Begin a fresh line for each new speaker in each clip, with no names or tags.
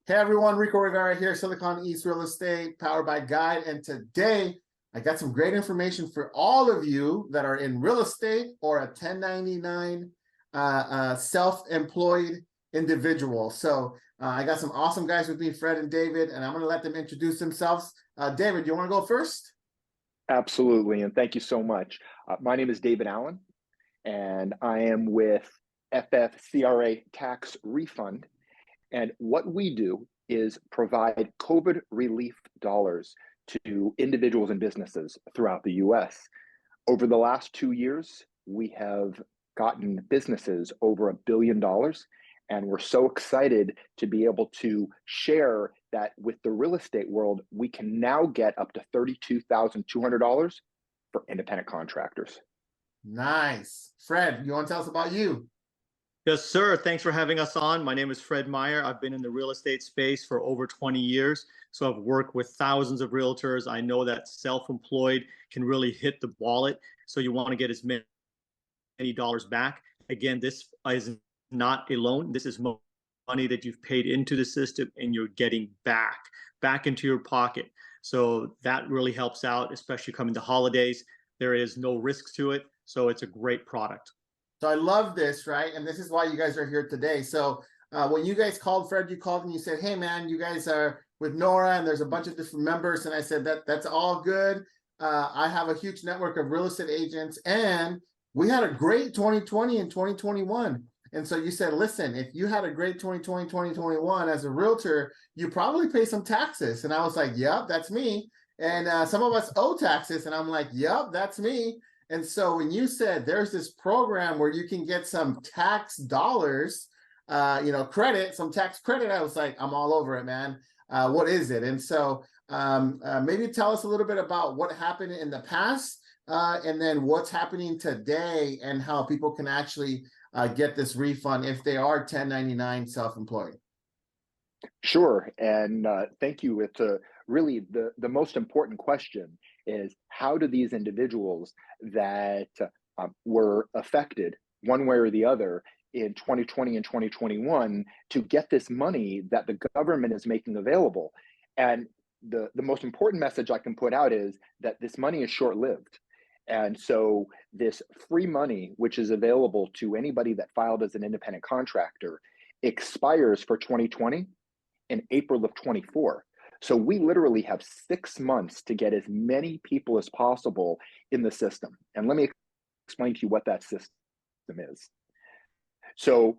Hey everyone, Rico Rivera here, Silicon East Real Estate, powered by Guide. And today I got some great information for all of you that are in real estate or a 1099 self-employed individual. So I got some awesome guys with me, Fred and David, and I'm going to let them introduce themselves. David, you want to go first?
Absolutely, and thank you so much. My name is David Allen, and I am with FFCRA Tax Refund. And what we do is provide COVID relief dollars to individuals and businesses throughout the US. Over the last 2 years, we have gotten businesses over $1 billion. And we're so excited to be able to share that with the real estate world, we can now get up to $32,200 for independent contractors.
Nice. Fred, you want to tell us about you?
Yes, sir. Thanks for having us on. My name is Fred Meyer. I've been in the real estate space for over 20 years. So I've worked with thousands of realtors. I know that self-employed can really hit the wallet. So you want to get as many dollars back. Again, this is not a loan. This is money that you've paid into the system and you're getting back into your pocket. So that really helps out, especially coming to holidays. There is no risk to it. So it's a great product.
So I love this, right? And this is why you guys are here today. So when you guys called, Fred, you called and you said, hey, man, you guys are with Nora and there's a bunch of different members. And I said, that's all good. I have a huge network of real estate agents and we had a great 2020 and 2021. And so you said, listen, if you had a great 2020, 2021 as a realtor, you probably pay some taxes. And I was like, yep, that's me. And some of us owe taxes. And I'm like, yep, that's me. And so when you said there's this program where you can get some tax dollars, credit, some tax credit, I was like, I'm all over it, man. What is it? And so maybe tell us a little bit about what happened in the past and then what's happening today and how people can actually get this refund if they are 1099 self-employed.
Sure, and thank you. It's really the most important question is how do these individuals that were affected one way or the other in 2020 and 2021 to get this money that the government is making available. And the most important message I can put out is that this money is short-lived. And so this free money, which is available to anybody that filed as an independent contractor, expires for 2020 in April of 24. So we literally have 6 months to get as many people as possible in the system. And let me explain to you what that system is. So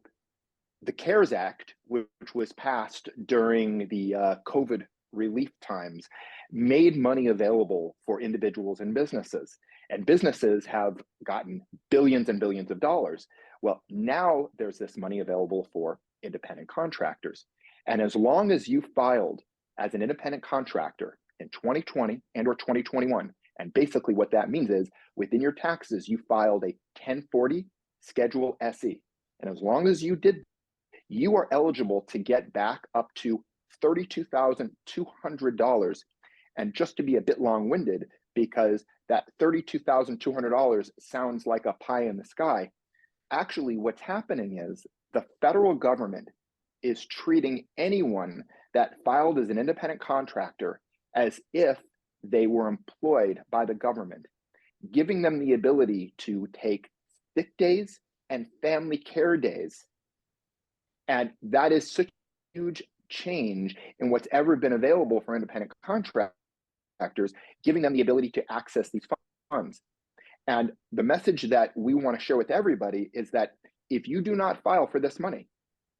the CARES Act, which was passed during the COVID relief times, made money available for individuals and businesses. And businesses have gotten billions and billions of dollars. Well, now there's this money available for independent contractors. And as long as you filed as an independent contractor in 2020 and or 2021, and basically what that means is within your taxes, you filed a 1040 Schedule SE. And as long as you did, you are eligible to get back up to $32,200. And just to be a bit long-winded, because that $32,200 sounds like a pie in the sky, actually what's happening is the federal government is treating anyone that filed as an independent contractor as if they were employed by the government, giving them the ability to take sick days and family care days. And that is such a huge change in what's ever been available for independent contractors, giving them the ability to access these funds. And the message that we want to share with everybody is that if you do not file for this money,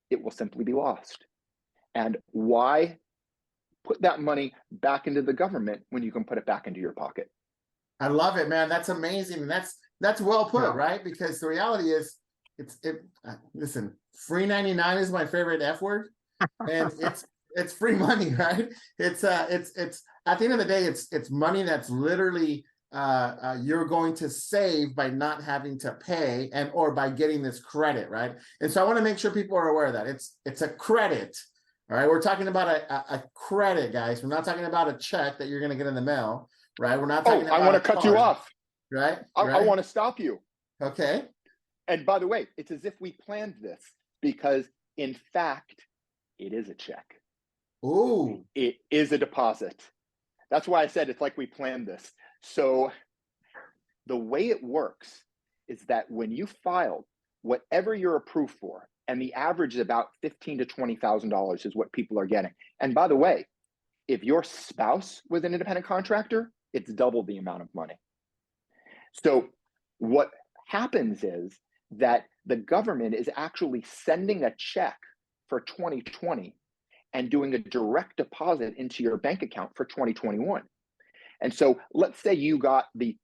it will simply be lost. And why put that money back into the government when you can put it back into your pocket?
I love it, man. That's amazing. That's well put, right? Because the reality is, listen, free 99 is my favorite F word, and it's free money, right? It's at the end of the day, it's money that's literally you're going to save by not having to pay or by getting this credit, right? And so I want to make sure people are aware of that it's a credit. All right, we're talking about a credit, guys. We're not talking about a check that you're going to get in the mail, right? We're not talking about
I want to cut you off.
Right?
I want to stop you.
Okay.
And by the way, it's as if we planned this because in fact, it is a check.
Ooh.
It is a deposit. That's why I said it's like we planned this. So the way it works is that when you filed whatever you're approved for, and the average is about $15,000 to $20,000 is what people are getting. And by the way, if your spouse was an independent contractor, it's double the amount of money. So what happens is that the government is actually sending a check for 2020 and doing a direct deposit into your bank account for 2021. And so let's say you got the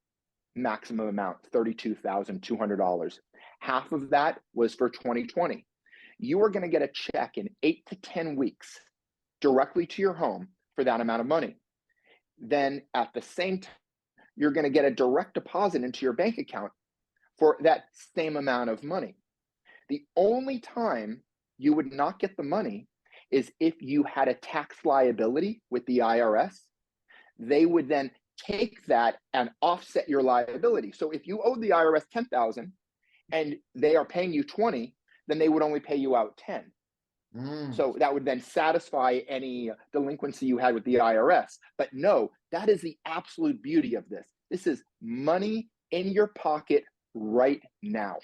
maximum amount, $32,200. Half of that was for 2020. You are going to get a check in 8 to 10 weeks directly to your home for that amount of money. Then at the same time, you're going to get a direct deposit into your bank account for that same amount of money. The only time you would not get the money is if you had a tax liability with the IRS. They would then take that and offset your liability. So if you owe the IRS $10,000 and they are paying you 20, then they would only pay you out 10. So that would then satisfy any delinquency you had with the IRS. But no, that is the absolute beauty of this. This is money in your pocket right now.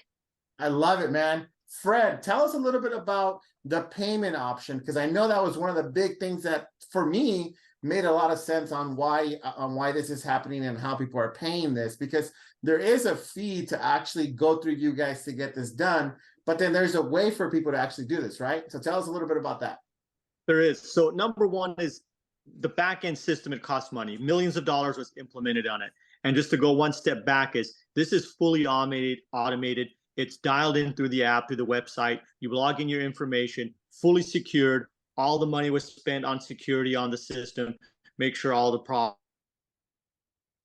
I love it, man. Fred, tell us a little bit about the payment option, because I know that was one of the big things that, for me, made a lot of sense on why this is happening and how people are paying this, because there is a fee to actually go through you guys to get this done, but then there's a way for people to actually do this, right? So tell us a little bit about that.
There is. So number one is the back end system. It costs money. Millions of dollars was implemented on it. And just to go one step back, is this is fully automated. It's dialed in through the app, through the website. You log in your information, fully secured. All the money was spent on security on the system. Make sure all the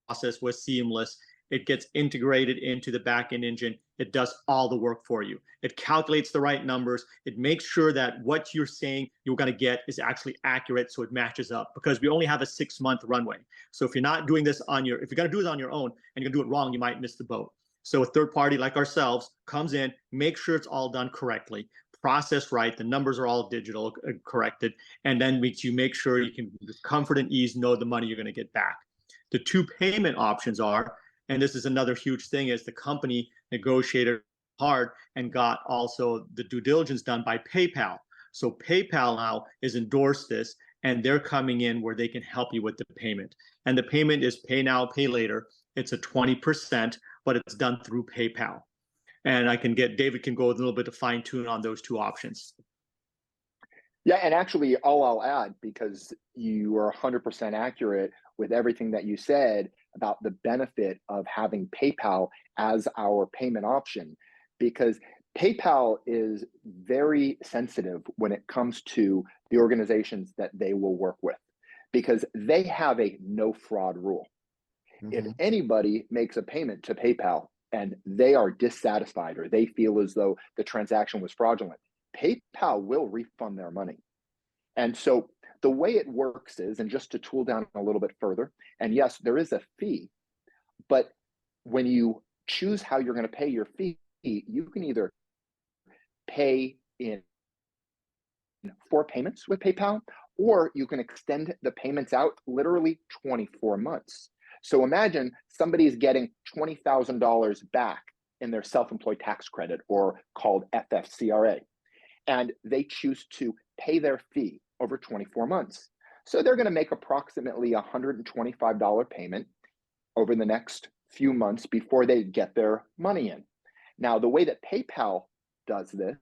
process was seamless. It gets integrated into the back-end engine. It does all the work for you. It calculates the right numbers. It makes sure that what you're saying you're going to get is actually accurate, so it matches up, because we only have a 6-month runway. So if you're not doing this if you're going to do it on your own and you're going to do it wrong, you might miss the boat. So a third party like ourselves comes in, makes sure it's all done correctly, processed right, the numbers are all digital corrected, and then you make sure you can with comfort and ease know the money you're going to get back. The two payment options are, and this is another huge thing, is the company negotiated hard and got also the due diligence done by PayPal. So PayPal now is endorsed this, and they're coming in where they can help you with the payment. And the payment is pay now, pay later. It's a 20%, but it's done through PayPal. And David can go a little bit to fine tune on those two options.
Yeah, and actually, all I'll add, because you are 100% accurate with everything that you said about the benefit of having PayPal as our payment option, because PayPal is very sensitive when it comes to the organizations that they will work with, because they have a no fraud rule. If anybody makes a payment to PayPal and they are dissatisfied or they feel as though the transaction was fraudulent, PayPal will refund their money. And so the way it works is, and just to tool down a little bit further, and yes, there is a fee, but when you choose how you're going to pay your fee, you can either pay in 4 payments with PayPal, or you can extend the payments out literally 24 months. So imagine somebody is getting $20,000 back in their self-employed tax credit, or called FFCRA, and they choose to pay their fee over 24 months. So they're going to make approximately a $125 payment over the next few months before they get their money in. Now, the way that PayPal does this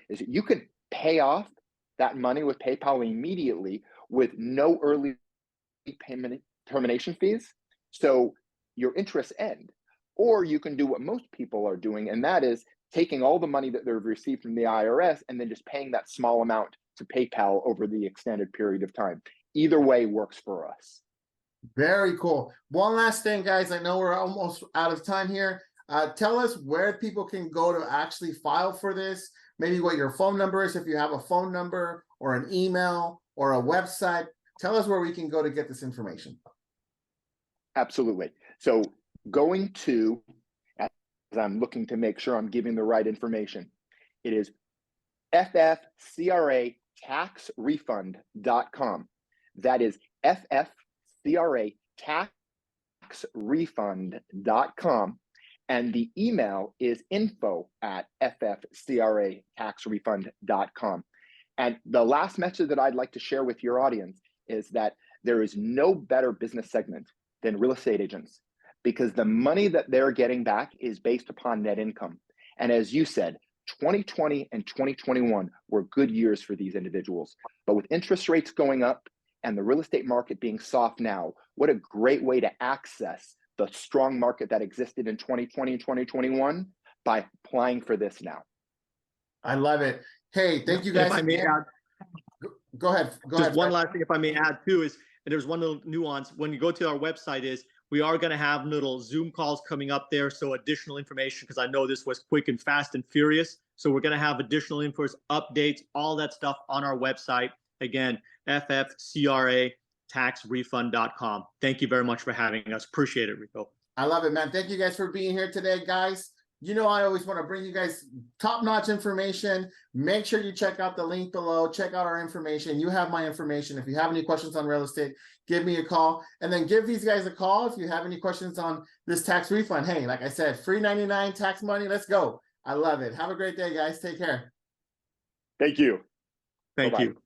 is that you can pay off that money with PayPal immediately with no early payment termination fees. So your interests end. Or you can do what most people are doing, and that is taking all the money that they've received from the IRS and then just paying that small amount to PayPal over the extended period of time. Either way works for us.
Very cool. One last thing, guys. I know we're almost out of time here. Tell us where people can go to actually file for this. Maybe what your phone number is, if you have a phone number or an email or a website. Tell us where we can go to get this information.
Absolutely. So going to, as I'm looking to make sure I'm giving the right information, it is FFCRA FFCRA-taxrefund.com. That is FFCRA taxrefund.com. And the email is info@FFCRA-taxrefund.com. And the last message that I'd like to share with your audience is that there is no better business segment than real estate agents, because the money that they're getting back is based upon net income. And as you said, 2020 and 2021 were good years for these individuals. But with interest rates going up and the real estate market being soft now, what a great way to access the strong market that existed in 2020 and 2021 by applying for this now.
I love it. Hey, thank you
And
guys.
if I may
again.
add,
Go ahead. Go
just
ahead.
one
Fred.
last thing, if I may add too, is, and there's one little nuance when you go to our website, is we are going to have little Zoom calls coming up there. So additional information, because I know this was quick and fast and furious. So we're going to have additional info, updates, all that stuff on our website. Again, FFCRA-taxrefund.com. Thank you very much for having us. Appreciate it, Rico.
I love it, man. Thank you guys for being here today, guys. You know, I always want to bring you guys top-notch information. Make sure you check out the link below. Check out our information. You have my information. If you have any questions on real estate, give me a call. And then give these guys a call if you have any questions on this tax refund. Hey, like I said, free 99 tax money. Let's go. I love it. Have a great day, guys. Take care.
Thank you.
Thank
Bye-bye.
you.